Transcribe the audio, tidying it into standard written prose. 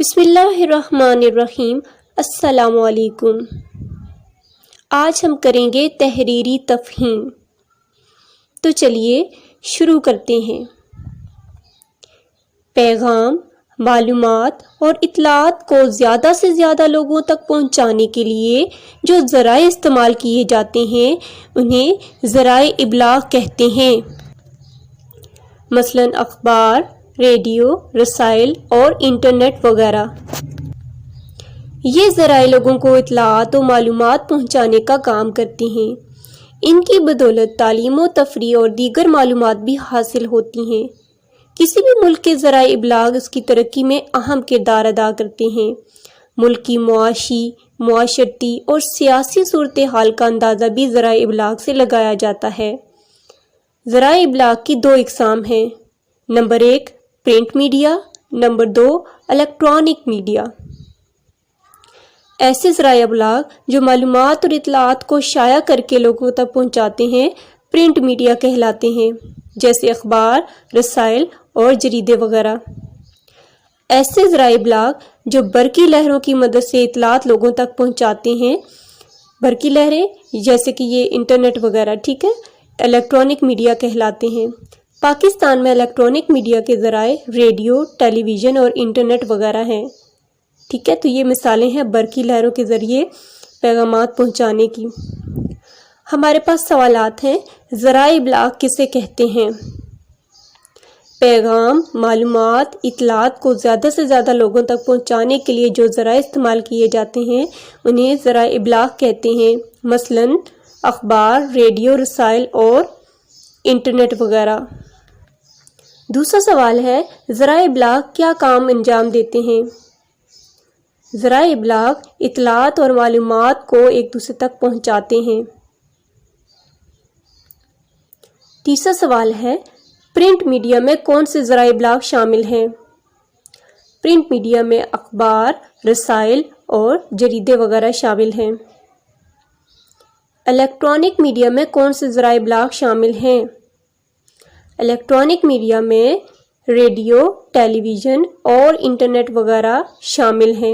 بسم اللہ الرحمن الرحیم۔ السلام علیکم۔ آج ہم کریں گے تحریری تفہیم۔ تو چلیے شروع کرتے ہیں۔ پیغام، معلومات اور اطلاعات کو زیادہ سے زیادہ لوگوں تک پہنچانے کے لیے جو ذرائع استعمال کیے جاتے ہیں انہیں ذرائع ابلاغ کہتے ہیں۔ مثلاً اخبار، ریڈیو، رسائل اور انٹرنیٹ وغیرہ۔ یہ ذرائع لوگوں کو اطلاعات و معلومات پہنچانے کا کام کرتے ہیں۔ ان کی بدولت تعلیم و تفریح اور دیگر معلومات بھی حاصل ہوتی ہیں۔ کسی بھی ملک کے ذرائع ابلاغ اس کی ترقی میں اہم کردار ادا کرتے ہیں۔ ملک کی معاشی، معاشرتی اور سیاسی صورتحال کا اندازہ بھی ذرائع ابلاغ سے لگایا جاتا ہے۔ ذرائع ابلاغ کی دو اقسام ہیں۔ Number 1 print media, number 2 electronic media. ایسے ذرائع ابلاغ جو معلومات اور اطلاعات کو شائع کر کے لوگوں تک پہنچاتے ہیں پرنٹ میڈیا کہلاتے ہیں، جیسے اخبار، رسائل اور جریدے وغیرہ۔ ایسے ذرائع ابلاغ جو برقی لہروں کی مدد سے اطلاعات لوگوں تک پہنچاتے ہیں، برقی لہریں جیسے کہ یہ انٹرنیٹ وغیرہ، ٹھیک ہے، الیکٹرانک میڈیا کہلاتے ہیں۔ پاکستان میں الیکٹرانک میڈیا کے ذرائع ریڈیو، ٹیلی ویژن اور انٹرنیٹ وغیرہ ہیں، ٹھیک ہے۔ تو یہ مثالیں ہیں برقی لہروں کے ذریعے پیغامات پہنچانے کی۔ ہمارے پاس سوالات ہیں۔ ذرائع ابلاغ کسے کہتے ہیں؟ پیغام، معلومات، اطلاعات کو زیادہ سے زیادہ لوگوں تک پہنچانے کے لیے جو ذرائع استعمال کیے جاتے ہیں انہیں ذرائع ابلاغ کہتے ہیں۔ مثلاً اخبار، ریڈیو، رسائل اور انٹرنیٹ وغیرہ۔ دوسرا سوال ہے، ذرائع ابلاغ کیا کام انجام دیتے ہیں؟ ذرائع ابلاغ اطلاعات اور معلومات کو ایک دوسرے تک پہنچاتے ہیں۔ تیسرا سوال ہے، پرنٹ میڈیا میں کون سے ذرائع ابلاغ شامل ہیں؟ پرنٹ میڈیا میں اخبار، رسائل اور جریدے وغیرہ شامل ہیں۔ الیکٹرانک میڈیا میں کون سے ذرائع ابلاغ شامل ہیں؟ الیکٹرانک میڈیا میں ریڈیو، ٹیلی ویژن اور انٹرنیٹ وغیرہ شامل ہیں۔